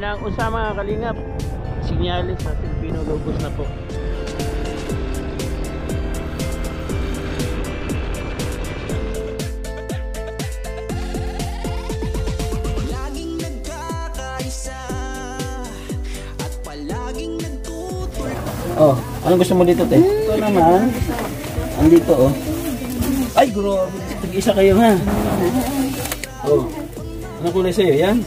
Ayan ang usa mga kalingap. Sinyalis sa Silvino Lobos na po. Laging nagkakaisa at palaging nagtutul. Oh, anong gusto mo dito, te? Ito naman. Andito, oh. Ay, grabe. Tag-isa kayo, ha? Oh. Ano kulay sa'yo? Yan?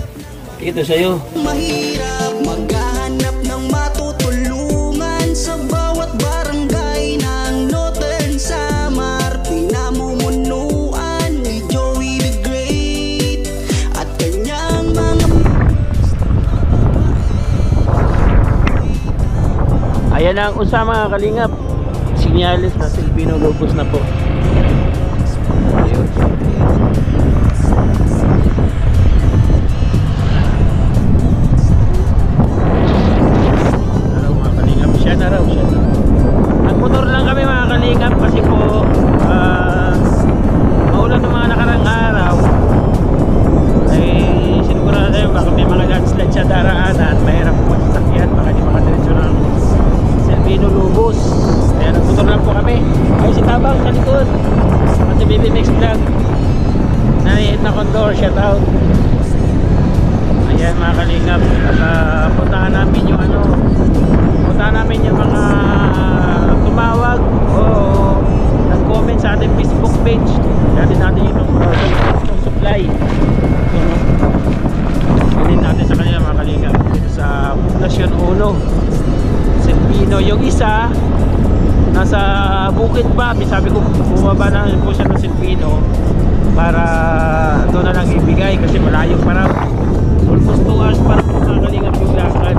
Ito sa'yo. Mahirap maghahanap ng matutulungan sa bawat barangay ng Northern Samar. Pinamumunuan ni Joey the Great at kanyang mga... Ayan ang usa mga kalingap. Sinyalis na Silvino Lobos na po. Ayun. Nagmotor lang kami mga kalingap kasi po maulan ng mga nakarang araw. Ay sinigurado tayo baka may mga landslide sa daraanan, mahirap po magsasakyan, baka di makadiretso ng Silvino Lobos. Kaya nagmotor lang po kami. Ay si Tabang sa likod at si Baby Mix Vlog naniit na Condor, shout out. Ayan mga kalingap, at puntahan namin yung mga tumawag o nag-comment sa ating Facebook page. Dati natin itong supply. Ganin natin sa kanila mga kalingap dito sa Poblacion 1 Silvino. Yung isa nasa bukid pa, sabi ko bumaba na po siya ng Silvino para doon na lang ibigay kasi malayo pa raw. Almost 2 hours para po mga kalingap yung lakad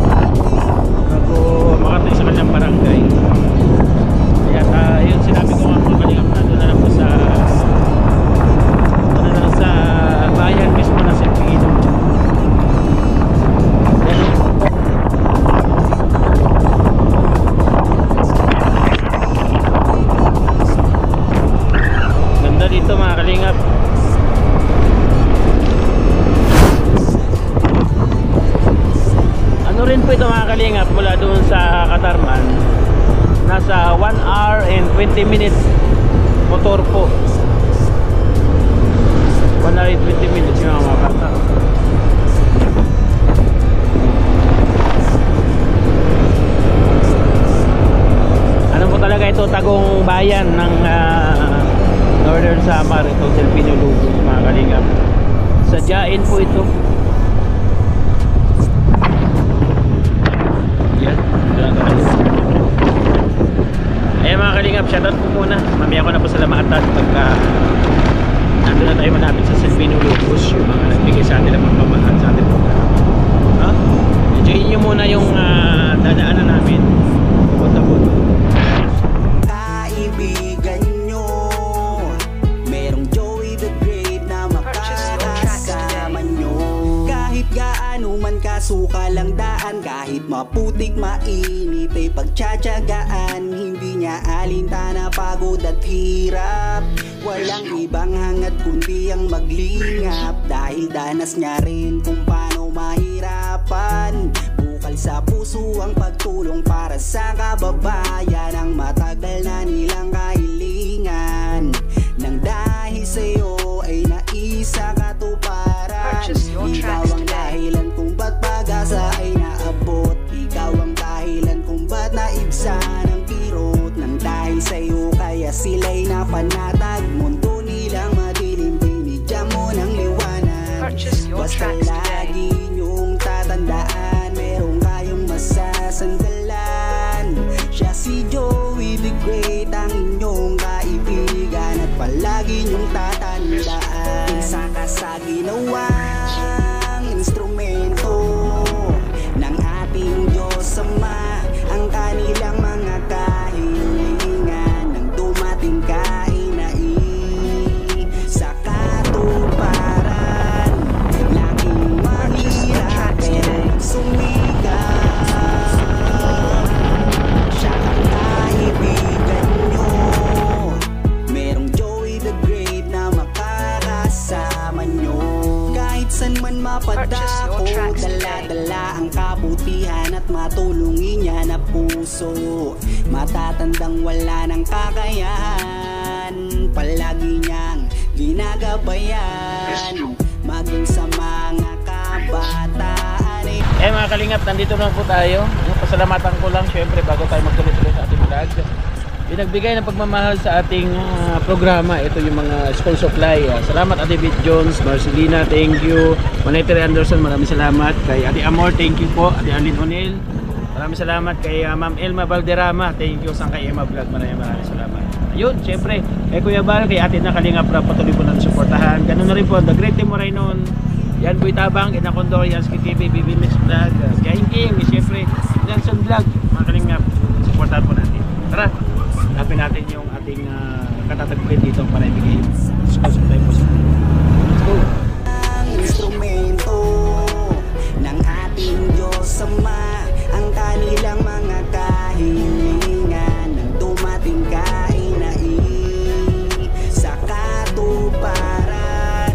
bago makatay sa kanyang barangay. Kaya yun sinabi ko nga mga kalingap na doon na lang po sa bayan mismo na Silvino. Ganda dito mga kalingap. Ano rin po ito mga kalingap, mula doon sa Katarman nasa 1 hour and 20 minutes motor po. 1 hour and 20 minutes yung mga bata. Ano po talaga ito, tagong bayan ng Northern Samar, itong Silvino Lobos mga kalingap. Sadyain po ito. Ayan mga kalingap, shoutout po muna. Mamaya ko na po salamatan pagka nandun na tayo malapit sa Silvino Lobos, yung mga nagbigay sa atin ng pagmamahal sa atin programa. Enjoyin nyo muna yung dadaanan namin. Punta po doon. Kaibigan nyo, merong Joey the Great na makakasama nyo. Kahit gaano man kasuka lang daan, kahit maputik mainit ay pagtsatsagaan. Hindi niya alintana pagod at hirap, walang ibang hangad kundi ang maglingap. Dahil danas niya rin kung paano mahirapan, bukal sa puso ang pagtulong para sa kababayan. Ang matagal na nilang kahilingan, nang dahil sa'yo ay naisa katuparan. Ikaw ang dahilan kung ba't pag-asa ay naabot. Ikaw ang dahilan kung ba't naibsa ng kirot. Nang dahil sa'yo kaya sila'y napanatag. Mundo nilang madilim, binigyan mo ng liwanag. Basta lagi niyong tatandaan, meron kayong masasandalan. Siya si Joey the Great, ang inyong kaibigan, at palagi niyong tatandaan. Isa ka sa ginawang instrumento ng ating Diyos Ama, ang kanilang mga kahilingan nang dumating ka ay sa katuparan. Laging mahirap pero sumikap, siya ang kaibigan nyo. Merong Joey the Great na makakasama nyo. Kahit Kahit san man mapadako, dala-dala ang kabutihan at matulungin niya na puso. Matatandang wala ng kakayahan, palagi niyang ginagabayan. Maging sa mga kabataan mga kalingap, nandito na po tayo. Pasalamatan ko lang syempre bago tayo magtuloy-tuloy sa ating vlog. Binagbigay ng pagmamahal sa ating programa. Ito yung mga school supply. Salamat Ate Bit Jones, Marcelina, thank you. Monetary Anderson, maraming salamat. Kay Ate Amor, thank you po. Ate Arlene O'Neill, maraming salamat. Kay Ma'am Elma Valderrama, thank you. Sang kay Emma Vlog, maraming salamat. Ayun, syempre, kay Kuya Baro, kay Ate na Kalingap, patuloy po natin suportahan. Ganun na rin po, The Great Team Moraynon, Yan Boy Tabang, Ina Condor, Yansky TV, BB Mix Vlog, Kain King, syempre, Janson Vlog, mga Kalingap, suportahan po natin. Tara! Hanapin natin yung ating katatagpuin dito para ibigay sponsor tayo po sa atin. Let's go! ang instrumento ng ating Diyos Ama, ang kanilang mga kahilingan ng dumating kainain sa katuparan.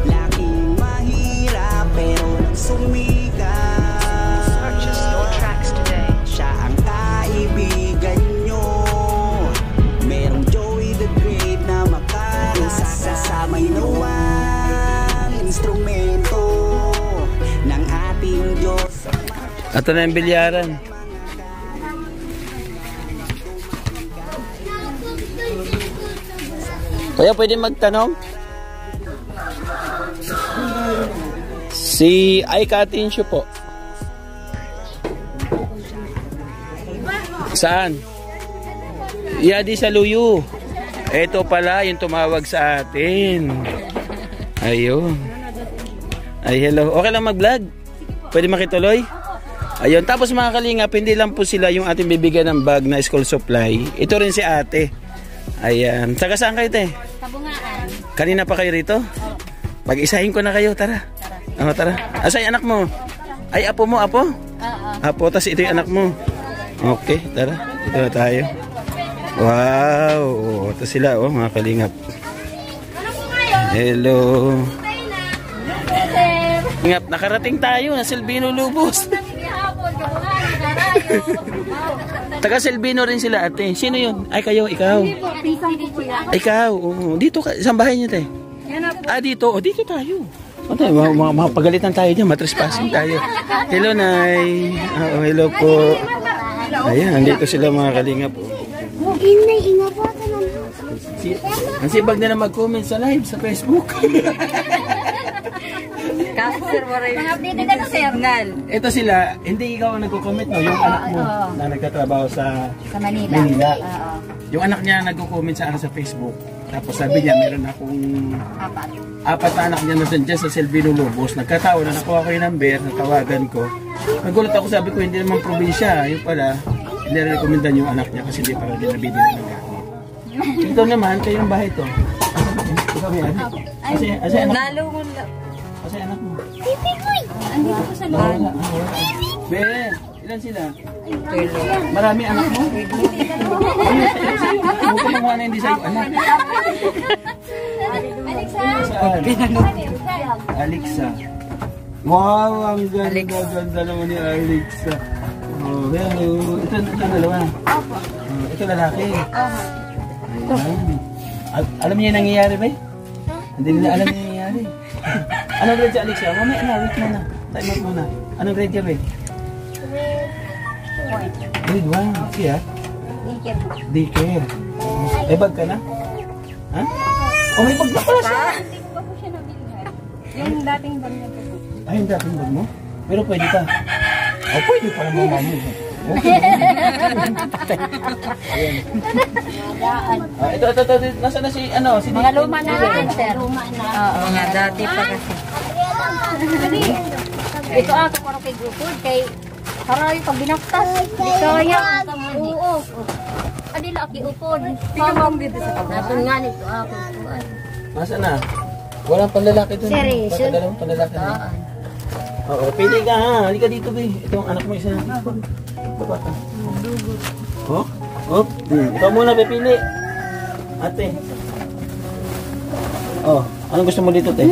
Laking mahirap pero nagsumikat. Purchase your tracks today. Siya ang kaibigan nyo. Merong Joey the Great na makakasama ang instrumento ng ating Diyos. Ito na yung bilyaran. Kuya, pwede magtanong? Si Aika Atinsyo po. Saan? Yadi sa Luyu. Ito pala yung tumawag sa atin. Ayun. Ay, hello. Okay lang mag-vlog? Pwede makituloy? Ayun. Tapos mga kalingap, hindi lang po sila yung ating bibigyan ng bag na school supply. Ito rin si ate. Ayan. Taga saan kayo, te? Kabungaan. Kanina pa kayo rito? Pag-isahin ko na kayo, tara. Oh, tara. Asa yung anak mo? Ay, apo mo, apo? Oo. Apo, tas ito yung anak mo. Okay, tara. Dito na tayo. Wow. Ito sila, oh, mga kalingap. Hello. Ngap, nakarating tayo na Silvino Lubos. Taga Silvino rin sila, ate. Sino yun? Ay, kayo, ikaw. Ikaw, dito ka. Isang bahay niyo, te? Ah, dito. O, dito tayo. Mapagalitan tayo dyan. Matrespassing tayo. Hello, Nay. Oh, hello po. Ayan, dito sila mga kalingap. Ang sibag na mag-comment sa live sa Facebook. Kasi sir, update na sir. Ito sila, hindi ikaw ang nagko-comment, no? Yung anak mo na nagtatrabaho sa Manila. Oo. Yung anak niya nagko-comment sa akin sa Facebook. Tapos sabi niya, meron akong apat na anak niya na dyan sa Silvino Lobos. Nagkataon na nakuha ko yung number, natawagan ko. Nagulat ako, sabi ko, hindi naman probinsya. Yung pala, nire-recommendan yung anak niya kasi hindi para din nabili ng gamit. Ito naman, kayong bahay to. Ikaw may anak. Kasi anak mo. Nalungon lang. Kasi anak mo. Andito ko sa loob. Be, ilan sila? Marami anak mo? Huwag ko makuha na hindi sa'yo anak. Saan? Alexa. Wow, ang ganda naman ni Alexa. Oh, hello. Ito dalawa. Ito lalaki. Ayan. Alam niya yung nangyayari ba? Hindi nila alam yung nangyayari. Anong grade si Alexa? Mamaya na, wait muna. Time out muna. Anong grade ka ba? Grade 1. Siya? Daycare. May bag ka na? Ha? Oh, may bag na pala siya. Hindi ko pa po siya nabilihan. Yung dating bag niya po. Ay, yung dating bag mo? Pero pwede ka. Oh, pwede pala mama mo. Okay. Ito. Nasaan na si, si Mga luma na rin, sir. Luma na. Oo, nga dati pa kasi. Ito ako parang kay Grupod, kay Haray, pag binaktas. Dito yan. Oo. Adila, kiupod. Tingnan mo dito sa kabila. Napon nga nito ako. Nasaan na? Walang panlalaki doon. Seryoso? Dalawang panlalaki na. Oo, pili ka ha. Halika dito, be. Ito ang anak mo isa. Baba ka. Oh? Oh? Ikaw muna, be, pili. Ate. Oh, anong gusto mo dito, te?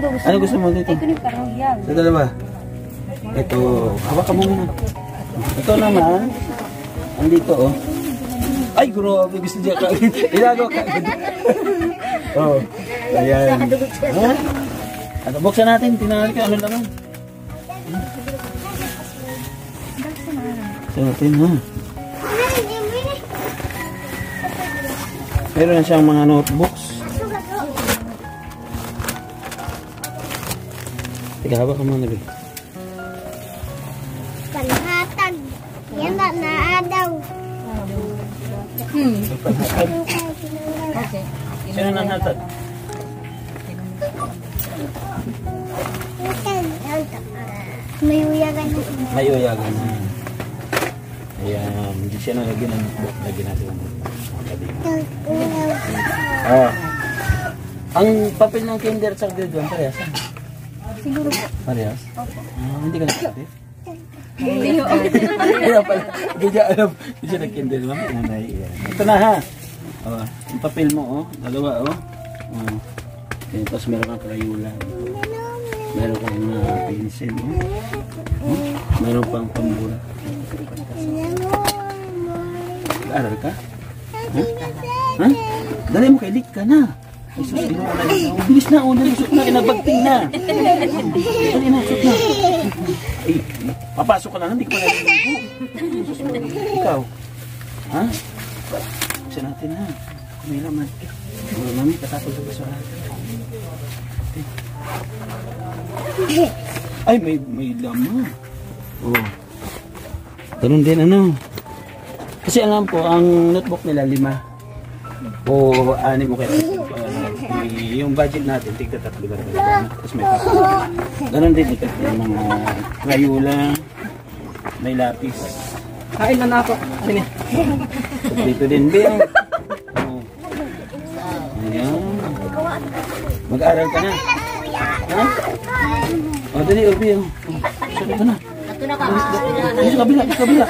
Ano gusto mo dito? Ay, kunin parang yan. Sa dalawa. Ito, hawakan mo muna. Ito naman, andito oh. Ay, grabe, gusto niya kain. Ilagaw ka. Oh, ayan. Ha? Ano, buksan natin, tingnan natin ano naman. Buksan natin, ha? Meron na siyang mga notebooks. Teka, hawak ka muna, babe. Panhatag. Yan na naadaw. Okay. Sino nang hatag? May uyagan na. May uyagan na. Ayan, hindi siya nalagyan ng notebook. Lagyan natin ng notebook. Ah. Ang papel ng kinder sa grade 1, parehas. Siguro po. Parehas? Hindi ka nagkinder? Hindi ho. Kaya pala, hindi niya alam. Hindi siya nagkinder. Nanay, yan. Ito na ha. Oh, yung papel mo, oh. Dalawa, oh. Oh. Okay, tapos meron kang krayula. Meron kang pencil, oh. Oh. Meron pang pambura. Nag-aaral ka? Ha? Ha? Dali mo, kailik ka na. Ay, sus, bilis na, oh. Nalisok na, kinabagting na. Dali na, susok na. Ay, papasok ka na, hindi ko na naligo. Ikaw, ha? Buksan natin, ha? May laman. Wala namin, katapos sa basura. Ay, may laman. Oh. Ganun din, ano? Kasi alam po, ang notebook nila 5 o 6 mo kaya. Yung budget natin, tigta 3 ba talaga. Tapos may kapal. Ganun din ito. Yung mga krayula, may lapis. Kain na ako. Sige. Dito din, Bill. Oh. Ayan. Mag-aaral ka na. Ha? O, dali, Bill. Sabi ka na. Ito na ka. Sa kabila, sa kabila.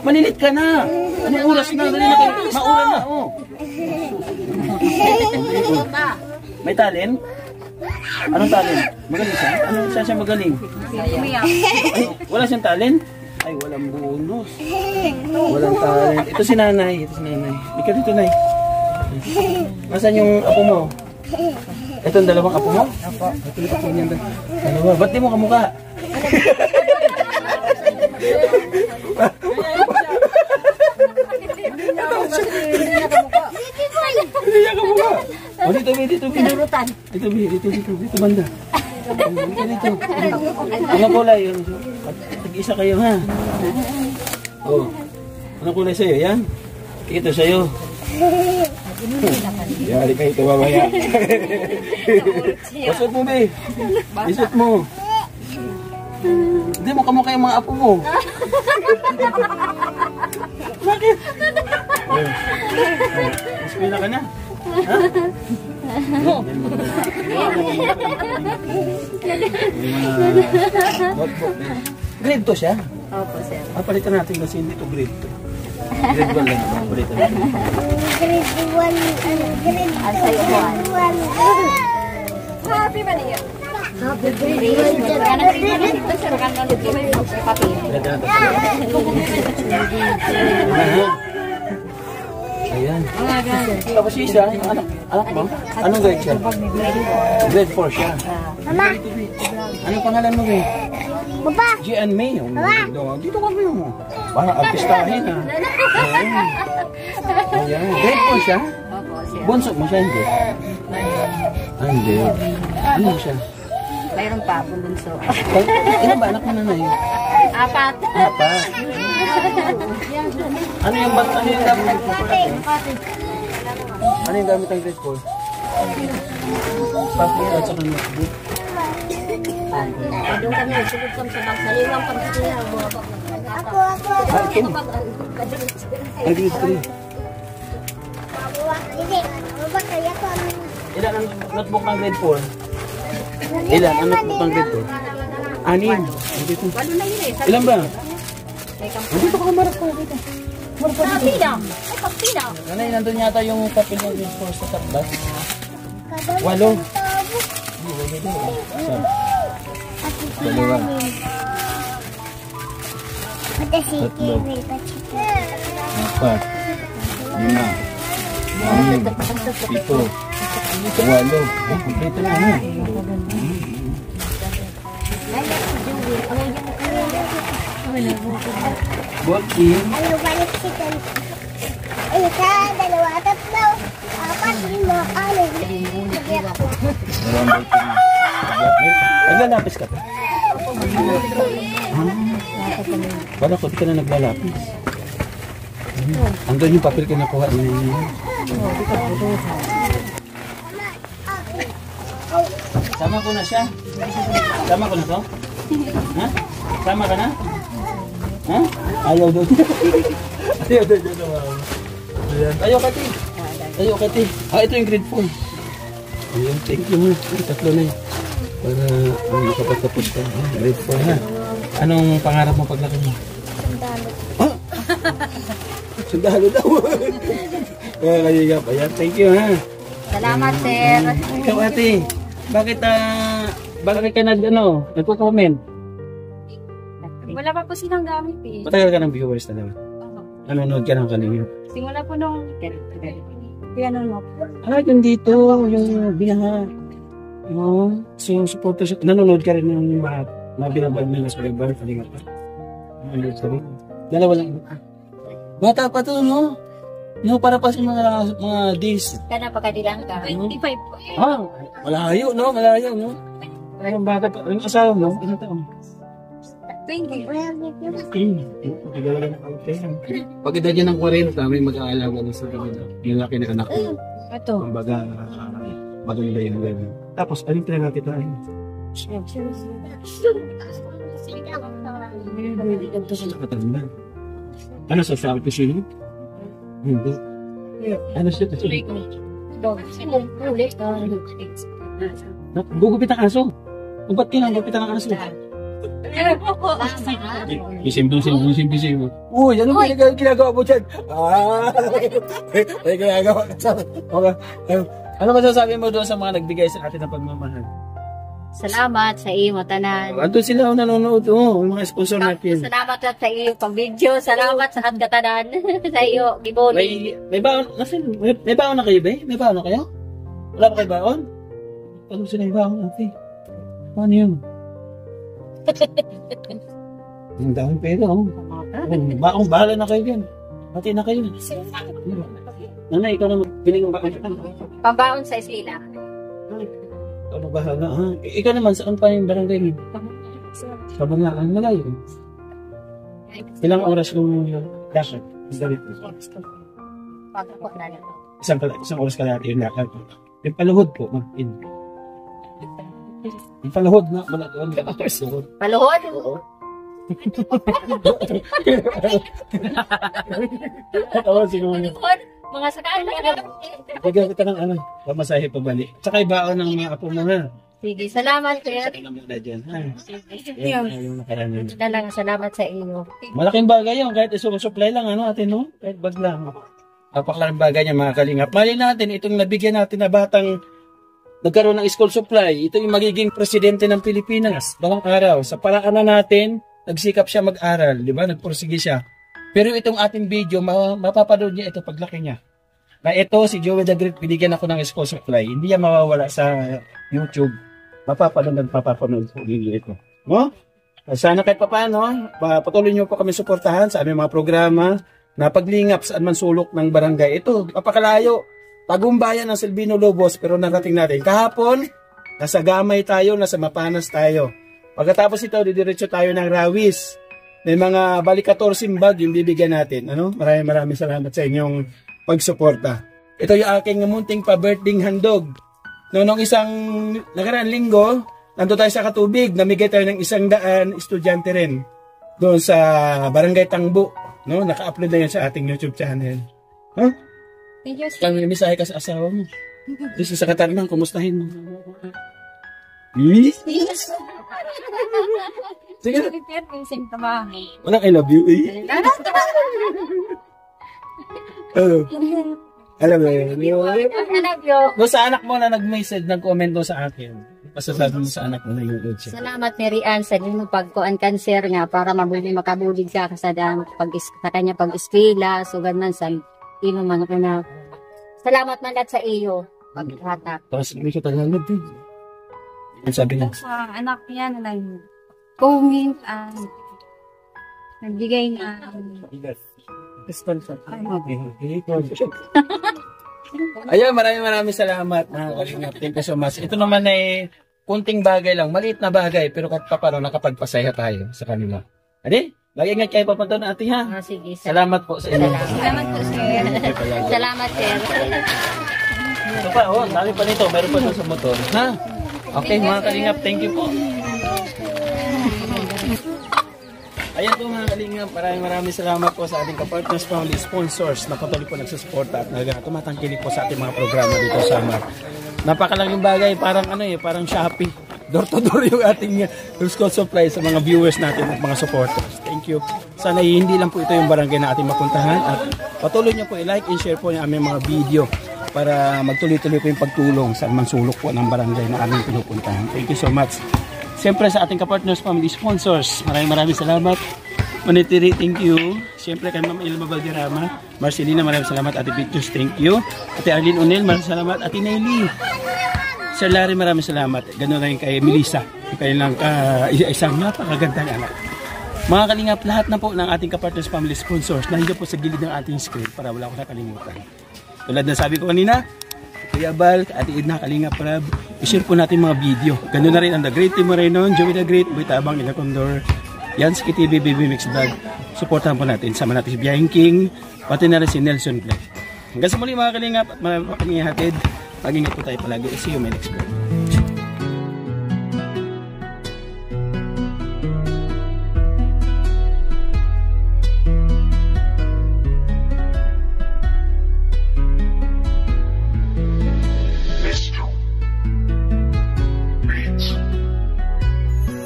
Malilit ka na. Anong oras na? Dali na kayo. Mauran na, oh. May talent? Anong talent? Magaling siya? Anong siya magaling? Ay, wala siyang talent? Ay, walang bonus. Walang talent. Ito si nanay. Ito si nanay. Ika dito, nay. Nasaan yung apo mo? Ito ang dalawang apo mo? Apo. Ito yung apo niya. Dalawa. Ba't di mo kamukha? Hindi niya kamukha. O, dito, dito, dito, banda. Dito. Anong kulay yun? Tag-isa kayo, ha? O. Anong kulay sa'yo? Yan? Ito sa'yo. Yari kayo ito mamaya. Pasot mo, be. Isot mo. Hindi mo kamukha yung mga apo mo. Bakit? Ispila ka na. Ha? Grade 2 siya? Opo, sir. Palitan natin kasi hindi ito grade 2. Grade 1 lang. Palitan natin. Grade 1, grade 1. Happy ba niya? Happy birthday. Kana grade 1 dito, sir. Kana grade 1 papi. Ayan. Tapos isa, yung anak mo? Anong grade siya? Grade 4 siya. Mama, Anong pangalan mo, May? Papa, Gian May. Dito ka mo. Parang artistahin, ha? Ayan. Grade 4 siya? Opo, sir. Bunso mo siya, hindi? Ah, hindi. Ano siya? Mayroon pa akong bunso. Ilan ba anak mo na na yun? 4. Apat. Ano yung gamit ng grade 4? Ano yung gamit ng grade 4? Papel at saka notebook. Doon kami, sugod kami sa bagsaliwang pagkakilala. ako. Ah, ito. Ay, grade 3. Hindi, Papa, kaya ko ang... Ilan ang notebook ng grade 4? Ilan ang notebook ng grade 4? 6. Dito. Walo na yun eh. Ilan ba? Dito ka marap ko dito. Pagpina. Ay, pagpina. Nanay, nandun yata yung papel ng grade 4 sa tablas. 8. dito. Isa. Ate Dalawa. Pilanin. Ate si Tatlo. Kevin. Apat. 5. 6. 7. 8. Oh, kompleto na ha. 14. Ano balik si Ken? Isa, dalawa, tatlo, apat, lima, anim. Sabiyak ko. Around 13. Naglalapis ka pa? Bala ko, di ka na naglalapis. Andun yung papel ka nakuha niya. Sama ko na siya. Sama ko na to? Ha? Sama ka na? Ha? Ayaw doon. Ayaw doon. Ayaw kati. Ayaw kati. Ah, ito yung grade 4. Ayun, thank you. Tatlo na yun. Para makapagtapos ka. Grade 4 na. Anong pangarap mo paglaki mo? Sandalo. Ah! Sundalo daw. Kaya kayigap. Ayan, thank you ha. Salamat, sir. Ikaw ate, bakit ka nagko-comment? Wala pa po silang gamit eh. Matagal ka ng viewers na naman. Nanonood ka ng kanina. Simula po nung... Kaya ano Ah, yun dito, yung binaha. So, support siya. Nanonood ka rin ng mga binabal nila sa bar. Kalinga pa. Nanonood ka rin. Dalawa lang. Bata pa to, no? No, para pa sa mga days. Kana pa kanilang ka. 25 po. Ah, malayo, no? Malayo, no? Ang bata pa. Yung asawa mo, ilang taon? 20. Pag edad niya ng 40, may mag-aalaga na sa kanila. Yung laki ng anak ko. Ito. Kumbaga, maganda yung gano'n. Tapos, anong pinagkakitaan? Nakatanda. Ano sasabi ko siya? Hindi. Ano siya? Gugupit ang aso. O ba't kinagupit ang aso? Bisim. Uy, ano ba yung ginagawa mo dyan? Ah! May ginagawa ka sa... Okay. Ano masasabi mo doon sa mga nagbigay sa atin ng pagmamahal? Salamat sa iyo, tanan. Andun sila nanonood. Yung mga sponsor natin. Salamat sa iyo pang video. Salamat sa katanan sa iyo, Giboli. May baon? May baon na kayo ba? May baon na kayo? Wala pa kayo baon? Ano sila yung baon natin? Paano yun? Ang daming pera, Baon, bahala na kayo dyan. Pati na kayo. Nanay, ikaw na magbiling ng baon. Pambaon sa eskwela. Ikaw na bahala, ha? Ikaw naman, saan pa yung barangay mo? Sa Banlaan, malayo. Ilang oras yung lakad? Pagkakot na rin. Isang oras ka natin yung lakad. Yung paluhod po, ma'am. Yung paluhod na, malatuan ka. Paluhod? Oo. Oo, siguro. Paluhod? Mga sakal na ka. Bigyan kita ng pamasahe pabalik. Tsaka ibaon ng mga apo mo na. Sige, salamat, sir. Sa muna dyan, ha? Yan, yung nakaraan. Talagang salamat sa iyo. Malaking bagay yun, kahit isusupply lang, ate, no? Kahit bag lang. Napakalaking bagay niya, mga kalingap. Mali natin, itong nabigyan natin na batang nagkaroon ng school supply, ito yung magiging presidente ng Pilipinas. Balang araw, sa paraan na natin, nagsikap siya mag-aral, di ba? Nagpursige siya. Pero itong ating video, mapapanood niya ito paglaki niya. Na ito, si Joey the Great, binigyan ako ng school supply. Hindi yan mawawala sa YouTube. Mapapanood po video ito. No? Sana kahit paano, patuloy niyo po kami suportahan sa aming mga programa na paglingap sa anman sulok ng barangay. Ito, papakalayo. Tagumbayan ng Silvino Lobos, pero narating natin. Kahapon, nasa Gamay tayo, nasa Mapanas tayo. Pagkatapos ito, didiretso tayo ng Rawis. May mga balik 14 bag yung bibigyan natin. Maraming salamat sa inyong pagsuporta. Ito yung aking munting pa-birthday handog. Noong isang nakaraan linggo, nandun tayo sa Katubig, namigay tayo ng 100 estudyante rin. Doon sa Barangay Tangbo. No? Naka-upload na yan sa ating YouTube channel. Huh? Kami misahe ka sa asawa mo. Dito sa Katarman, kumustahin mo. Sige na. Walang I love you. Alam mo yun. I love you. Doon sa anak mo na nag-message, nag-comment doon sa akin. masasabi mo sa anak mo na yung good siya? Salamat Mary Ann sa inyong pagkuan cancer nga para makabulig ka sa kanya pag-eskwela, so ganun sa ino man ko na. Salamat man lahat sa iyo paghatak. Tapos may katagalog din. Ang sabi niya? Sa anak niya na lang comment and nagbigay na sponsor. Ayun, maraming salamat. Thank you so much. Ito naman ay kunting bagay lang, maliit na bagay, pero kahit pa paano nakapagpasaya tayo sa kanila. Adi, mag-ingat kayo papunta na ate ha. Sige, Salamat po sa inyo. Salamat po sir. Salamat sir. Ito pa, oh, dami pa nito. Meron pa doon sa motor. Ha? Okay, mga kalingap, thank you po. Ayan po mga kalingap, maraming salamat po sa ating kapartners, family, sponsors na patuloy po nagsusuporta at tumatangkilik po sa ating mga programa dito sa Samar. Napakalaking bagay, parang parang Shopee. Door to door yung ating school supply sa mga viewers natin at mga supporters. Thank you. Sana hindi lang po ito yung barangay na ating mapuntahan at patuloy niyo po i-like and share po yung aming mga video para magtuloy-tuloy po yung pagtulong sa mansulok po ng barangay na aming pinupuntahan. Thank you so much. Siyempre sa ating kapartners, family, sponsors, maraming salamat. Monetary, thank you. Siyempre kay Ma'am Ilma Valderrama, Marcelina, maraming salamat. Ate Pictures, thank you. Ate Arlene O'Neill, maraming salamat. Ate Nelly, Sir Larry, maraming salamat. Ganoon rin kay Melissa, kailang isang napakagandang anak. Mga kalingap, lahat na po ng ating kapartners, family, sponsors, nandiyo po sa gilid ng ating screen para wala ko nakalimutan. Tulad na sabi ko kanina, Kuya Bal, Ate Edna, Kalingap Rab, i-share po natin mga video. Ganoon na rin ang The Great Team Moreno, Joey the Great, Boy Tabang, Ina Condor, Yansky TV, Baby Mix Vlog. Supportahan po natin. Sama natin si Biyahing King, pati na rin si Nelson Vlog. Hanggang sa muli mga kalingap at marami pa kami hatid. Mag-ingat po tayo palagi. See you my next vlog.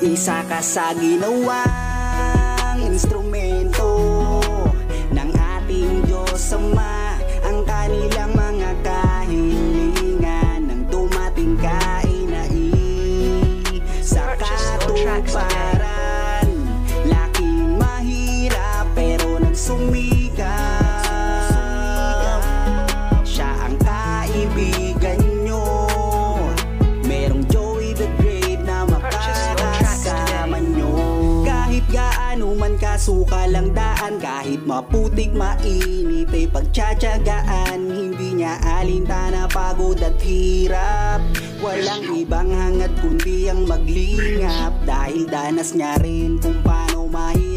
Isa ka sa ginawang instrumento ng ating Diyos Ama. Ang kanilang mga kahilingan ng dumating kainai sa katuparan. Laking mahirap pero nagsumikap. Siya ang kaibigan nyo. Merong Joey the Great na makakasama nyo. Kahit gaano man kasuka lang daan, kahit maputik mainit ay pagtsatsagaan. Hindi niya alintana pagod at hirap. Walang ibang hangad kundi ang maglingap, dahil danas niya rin kung paano mahirap